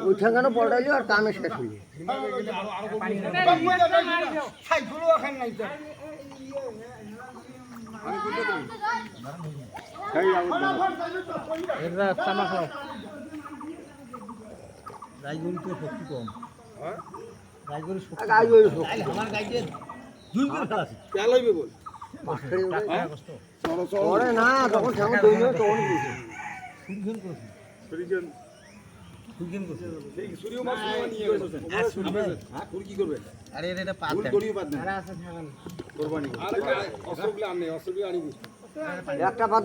ওইখানে পড়াইলি আর কামে শেষ হইলি রাজগরু তো শক্তি কম রাজগরু আমার গাইতে দুই করে খেলা আছে পরে না তখন ঠাকুর দৌড় তখন আরে এটা পাত একটা